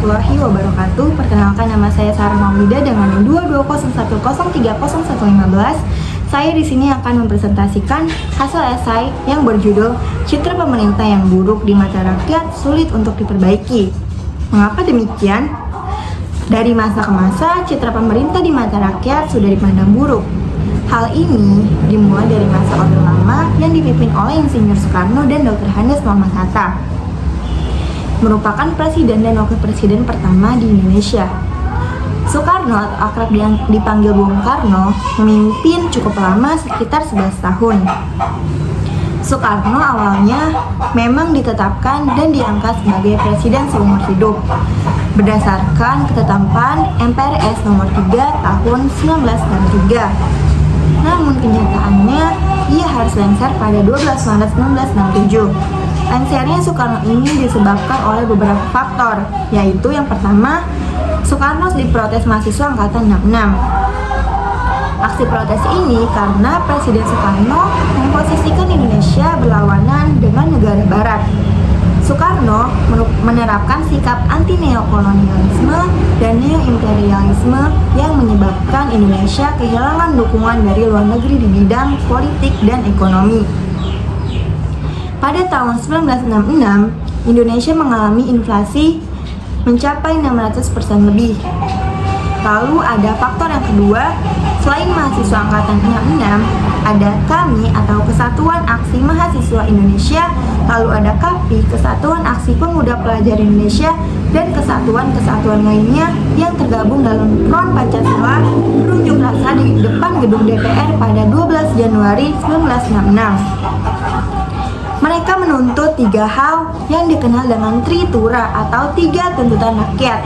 warahmatullahi wabarakatuh. Perkenalkan, nama saya Sarah Maulida dengan 22010303015. Saya di sini akan mempresentasikan hasil esai yang berjudul Citra Pemerintah yang Buruk di Mata Rakyat Sulit untuk Diperbaiki. Mengapa demikian? Dari masa ke masa, citra pemerintah di mata rakyat sudah dipandang buruk. Hal ini dimulai dari masa Orde Lama yang dipimpin oleh Insinyur Soekarno dan Dr. Hannes Muhammad Hatta, merupakan presiden dan wakil presiden pertama di Indonesia. Soekarno atau akrab dipanggil Bung Karno memimpin cukup lama, sekitar 11 tahun. Soekarno awalnya memang ditetapkan dan diangkat sebagai presiden seumur hidup berdasarkan ketetapan MPRS nomor 3 tahun 1963. Namun kenyataannya ia harus lengser pada 12 Maret 1967. Lengsernya Soekarno ini disebabkan oleh beberapa faktor, yaitu yang pertama, Soekarno diprotes mahasiswa angkatan 66. Aksi protes ini karena Presiden Soekarno memposisikan Indonesia berlawanan dengan negara barat. Soekarno menerapkan sikap anti-neokolonialisme dan neo-imperialisme yang menyebabkan Indonesia kehilangan dukungan dari luar negeri di bidang politik dan ekonomi. Pada tahun 1966, Indonesia mengalami inflasi mencapai 600% lebih. Lalu ada faktor yang kedua, selain mahasiswa angkatan 66, ada KAMI atau Kesatuan Aksi Mahasiswa Indonesia, lalu ada KAPI, Kesatuan Aksi Pemuda Pelajar Indonesia, dan kesatuan-kesatuan lainnya yang tergabung dalam Front Pancasila berunjuk rasa di depan gedung DPR pada 12 Januari 1966. Mereka menuntut 3 hal yang dikenal dengan Tritura atau 3 tuntutan rakyat.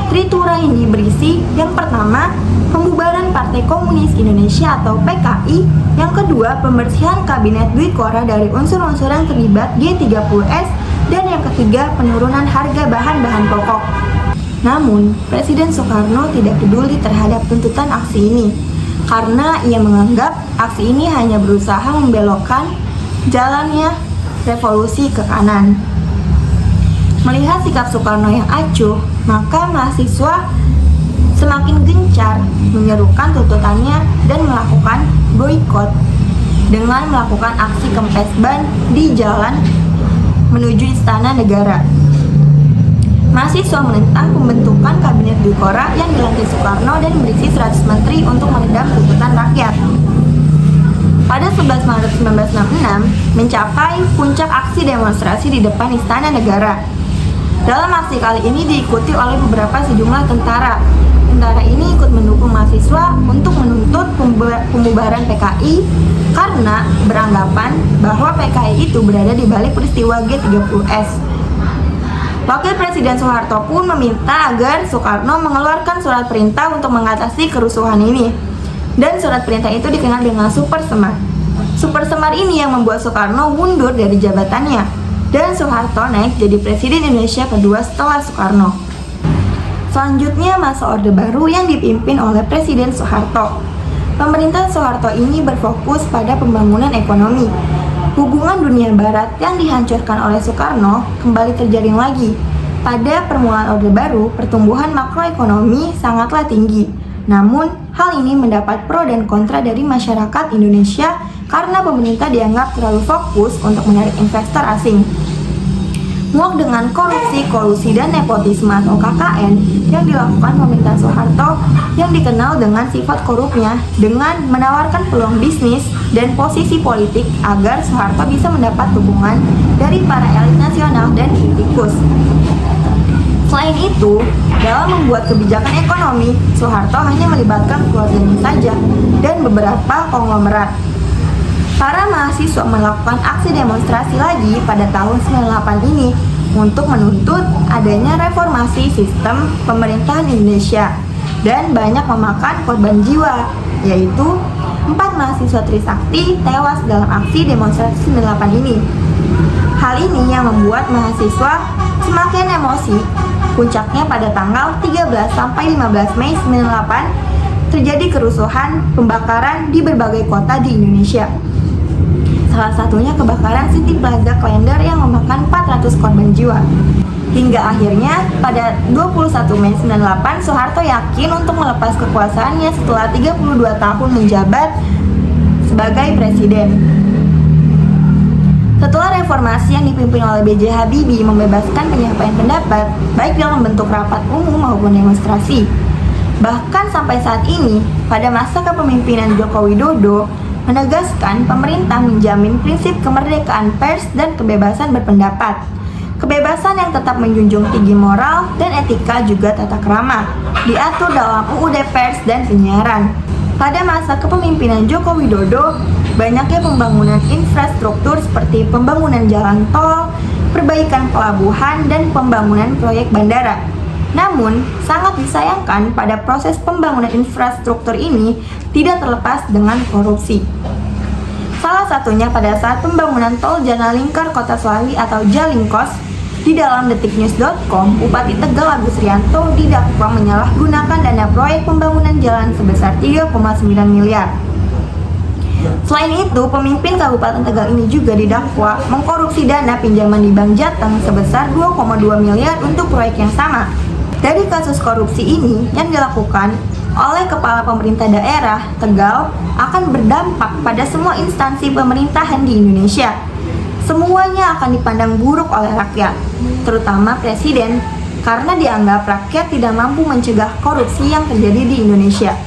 Tritura ini berisi yang pertama, pembubaran Partai Komunis Indonesia atau PKI, yang kedua, pembersihan Kabinet Dwi Kora dari unsur-unsur yang terlibat G30S, dan yang ketiga, penurunan harga bahan-bahan pokok. Namun, Presiden Soekarno tidak peduli terhadap tuntutan aksi ini, karena ia menganggap aksi ini hanya berusaha membelokkan jalannya revolusi ke kanan. Melihat sikap Soekarno yang acuh, maka mahasiswa semakin gencar menyerukan tuntutannya dan melakukan boikot dengan melakukan aksi kempes ban di jalan menuju Istana Negara. Mahasiswa menentang pembentukan Kabinet Dwi Kora yang dilantik Soekarno dan berisi 100 menteri untuk meredam tuntutan rakyat. Pada 11 Maret 1966, mencapai puncak aksi demonstrasi di depan Istana Negara. Dalam aksi kali ini diikuti oleh beberapa sejumlah tentara. Tentara ini ikut mendukung mahasiswa untuk menuntut pembubaran PKI karena beranggapan bahwa PKI itu berada di balik peristiwa G30S. Wakil Presiden Soeharto pun meminta agar Soekarno mengeluarkan surat perintah untuk mengatasi kerusuhan ini. Dan surat perintah itu dikenal dengan Super Semar. Super Semar ini yang membuat Soekarno mundur dari jabatannya. Dan Soeharto naik jadi Presiden Indonesia kedua setelah Soekarno. Selanjutnya masa Orde Baru yang dipimpin oleh Presiden Soeharto. Pemerintahan Soeharto ini berfokus pada pembangunan ekonomi. Hubungan dunia barat yang dihancurkan oleh Soekarno kembali terjalin lagi. Pada permulaan Orde Baru, pertumbuhan makroekonomi sangatlah tinggi. Namun, hal ini mendapat pro dan kontra dari masyarakat Indonesia karena pemerintah dianggap terlalu fokus untuk menarik investor asing. Muak dengan korupsi, kolusi, dan nepotisme atau KKN yang dilakukan pemerintah Soeharto yang dikenal dengan sifat korupnya dengan menawarkan peluang bisnis dan posisi politik agar Soeharto bisa mendapat dukungan dari para elit nasional dan politikus. Selain itu, dalam membuat kebijakan ekonomi, Soeharto hanya melibatkan keluarganya saja dan beberapa konglomerat. Para mahasiswa melakukan aksi demonstrasi lagi pada tahun 98 ini untuk menuntut adanya reformasi sistem pemerintahan Indonesia dan banyak memakan korban jiwa, yaitu 4 mahasiswa Trisakti tewas dalam aksi demonstrasi 98 ini. Hal ini yang membuat mahasiswa semakin emosi. Puncaknya pada tanggal 13 sampai 15 Mei 98 terjadi kerusuhan pembakaran di berbagai kota di Indonesia. Salah satunya kebakaran City Plaza Klender yang memakan 400 korban jiwa. Hingga akhirnya pada 21 Mei 98 Soeharto yakin untuk melepas kekuasaannya setelah 32 tahun menjabat sebagai presiden. Setelah reformasi yang dipimpin oleh B.J. Habibie membebaskan penyampaian pendapat, baik dalam bentuk rapat umum maupun demonstrasi. Bahkan sampai saat ini, pada masa kepemimpinan Joko Widodo, menegaskan pemerintah menjamin prinsip kemerdekaan pers dan kebebasan berpendapat. Kebebasan yang tetap menjunjung tinggi moral dan etika juga tata krama, diatur dalam UUD Pers dan Penyiaran. Pada masa kepemimpinan Joko Widodo, banyaknya pembangunan infrastruktur seperti pembangunan jalan tol, perbaikan pelabuhan, dan pembangunan proyek bandara. Namun, sangat disayangkan pada proses pembangunan infrastruktur ini tidak terlepas dengan korupsi. Salah satunya pada saat pembangunan tol Janalingkar Kota Slawi atau Jalingkos. Di dalam detiknews.com, Bupati Tegal Agus Rianto didakwa menyalahgunakan dana proyek pembangunan jalan sebesar 3,9 miliar. Selain itu, pemimpin Kabupaten Tegal ini juga didakwa mengkorupsi dana pinjaman di Bank Jateng sebesar 2,2 miliar untuk proyek yang sama. Dari kasus korupsi ini yang dilakukan oleh kepala pemerintah daerah Tegal akan berdampak pada semua instansi pemerintahan di Indonesia. Semuanya akan dipandang buruk oleh rakyat, terutama presiden, karena dianggap rakyat tidak mampu mencegah korupsi yang terjadi di Indonesia.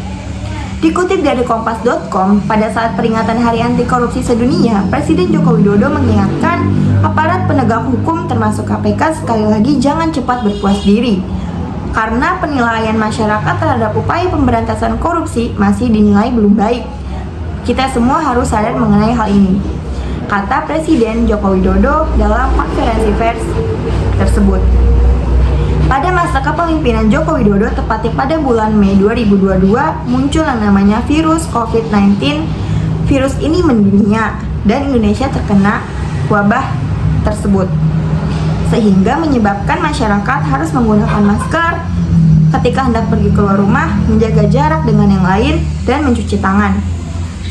Dikutip dari Kompas.com, pada saat peringatan Hari Anti Korupsi Sedunia, Presiden Joko Widodo mengingatkan aparat penegak hukum termasuk KPK sekali lagi jangan cepat berpuas diri, karena penilaian masyarakat terhadap upaya pemberantasan korupsi masih dinilai belum baik. Kita semua harus sadar mengenai hal ini, kata Presiden Joko Widodo dalam konferensi pers tersebut. Pada masa kepemimpinan Joko Widodo, tepatnya pada bulan Mei 2022, muncul yang namanya virus COVID-19. Virus ini mendunia dan Indonesia terkena wabah tersebut, sehingga menyebabkan masyarakat harus menggunakan masker ketika hendak pergi keluar rumah, menjaga jarak dengan yang lain, dan mencuci tangan.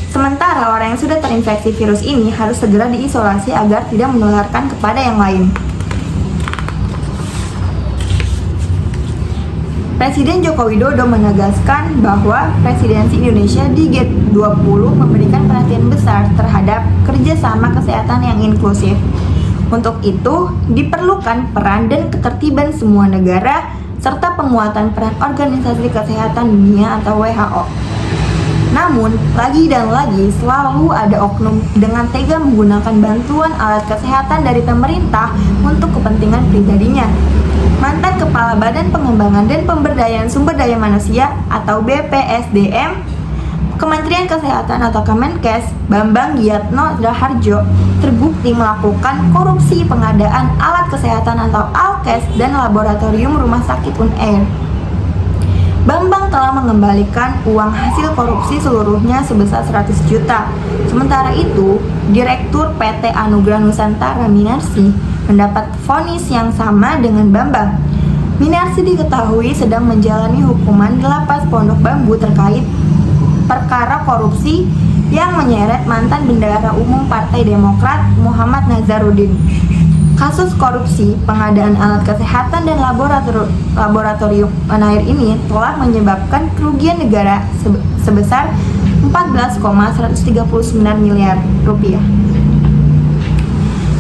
Sementara orang yang sudah terinfeksi virus ini harus segera diisolasi agar tidak menularkan kepada yang lain. Presiden Joko Widodo menegaskan bahwa presidensi Indonesia di G20 memberikan perhatian besar terhadap kerjasama kesehatan yang inklusif. Untuk itu, diperlukan peran dan ketertiban semua negara serta penguatan peran Organisasi Kesehatan Dunia atau WHO. Namun, lagi dan lagi selalu ada oknum dengan tega menggunakan bantuan alat kesehatan dari pemerintah untuk kepentingan pribadinya. Mantan Kepala Badan Pengembangan dan Pemberdayaan Sumber Daya Manusia atau BPSDM, Kementerian Kesehatan atau Kemenkes, Bambang Giatno Raharjo, terbukti melakukan korupsi pengadaan alat kesehatan atau Alkes dan laboratorium Rumah Sakit Unair. Bambang telah mengembalikan uang hasil korupsi seluruhnya sebesar 100 juta. Sementara itu, Direktur PT Anugrah Nusantara Minarsi mendapat vonis yang sama dengan Bambang. Minarsi diketahui sedang menjalani hukuman di Lapas Pondok Bambu terkait perkara korupsi yang menyeret mantan Bendahara Umum Partai Demokrat Muhammad Nazarudin. Kasus korupsi pengadaan alat kesehatan dan laboratorium Unair ini telah menyebabkan kerugian negara sebesar 14,139 miliar rupiah.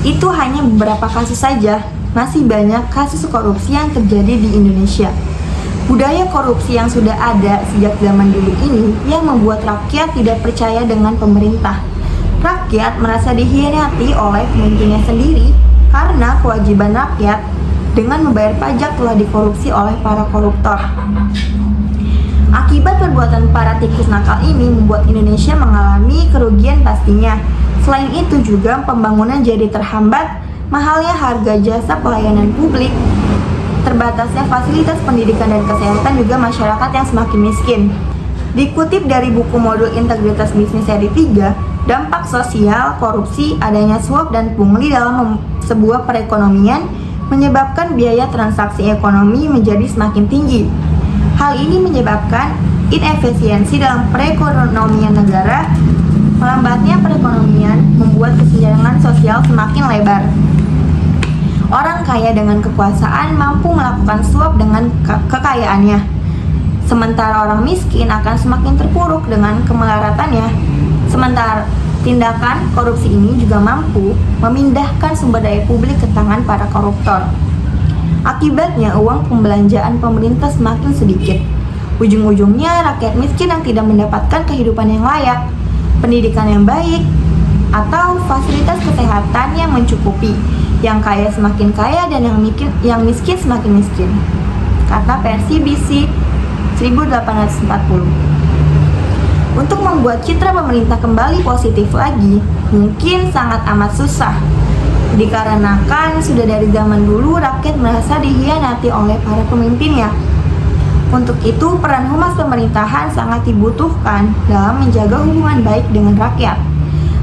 Itu hanya beberapa kasus saja, masih banyak kasus korupsi yang terjadi di Indonesia. Budaya korupsi yang sudah ada sejak zaman dulu ini yang membuat rakyat tidak percaya dengan pemerintah. Rakyat merasa dikhianati oleh pemimpinnya sendiri karena kewajiban rakyat dengan membayar pajak telah dikorupsi oleh para koruptor. Akibat perbuatan para tikus nakal ini membuat Indonesia mengalami kerugian pastinya. Selain itu juga pembangunan jadi terhambat, mahalnya harga jasa pelayanan publik, terbatasnya fasilitas pendidikan dan kesehatan juga masyarakat yang semakin miskin. Dikutip dari buku modul Integritas Bisnis seri 3, dampak sosial korupsi adanya suap dan pungli dalam sebuah perekonomian menyebabkan biaya transaksi ekonomi menjadi semakin tinggi. Hal ini menyebabkan inefisiensi dalam perekonomian negara, melambatnya perekonomian membuat kesenjangan sosial semakin lebar. Orang kaya dengan kekuasaan mampu melakukan suap dengan kekayaannya, sementara orang miskin akan semakin terpuruk dengan kemelaratannya. Sementara tindakan korupsi ini juga mampu memindahkan sumber daya publik ke tangan para koruptor. Akibatnya uang pembelanjaan pemerintah semakin sedikit. Ujung-ujungnya rakyat miskin yang tidak mendapatkan kehidupan yang layak, pendidikan yang baik, atau fasilitas kesehatan yang mencukupi. Yang kaya semakin kaya dan yang miskin semakin miskin. Kata versi BC 1840. Untuk membuat citra pemerintah kembali positif lagi, mungkin sangat amat susah. Dikarenakan sudah dari zaman dulu rakyat merasa dihianati oleh para pemimpinnya. Untuk itu, peran humas pemerintahan sangat dibutuhkan dalam menjaga hubungan baik dengan rakyat.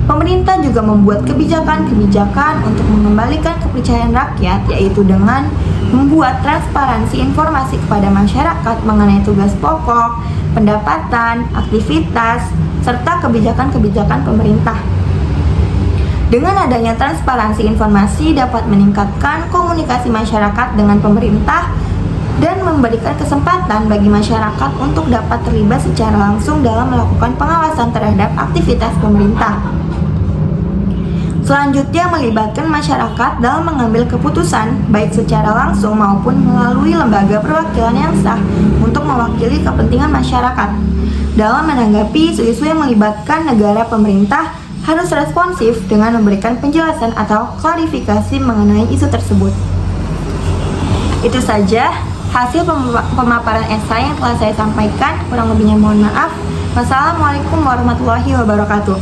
Pemerintah juga membuat kebijakan-kebijakan untuk mengembalikan kepercayaan rakyat, yaitu dengan membuat transparansi informasi kepada masyarakat mengenai tugas pokok, pendapatan, aktivitas, serta kebijakan-kebijakan pemerintah. Dengan adanya transparansi informasi dapat meningkatkan komunikasi masyarakat dengan pemerintah dan memberikan kesempatan bagi masyarakat untuk dapat terlibat secara langsung dalam melakukan pengawasan terhadap aktivitas pemerintah. Selanjutnya, melibatkan masyarakat dalam mengambil keputusan, baik secara langsung maupun melalui lembaga perwakilan yang sah untuk mewakili kepentingan masyarakat. Dalam menanggapi isu-isu yang melibatkan negara, pemerintah harus responsif dengan memberikan penjelasan atau klarifikasi mengenai isu tersebut. Itu saja hasil pemaparan esai yang telah saya sampaikan. Kurang lebihnya mohon maaf. Wassalamualaikum warahmatullahi wabarakatuh.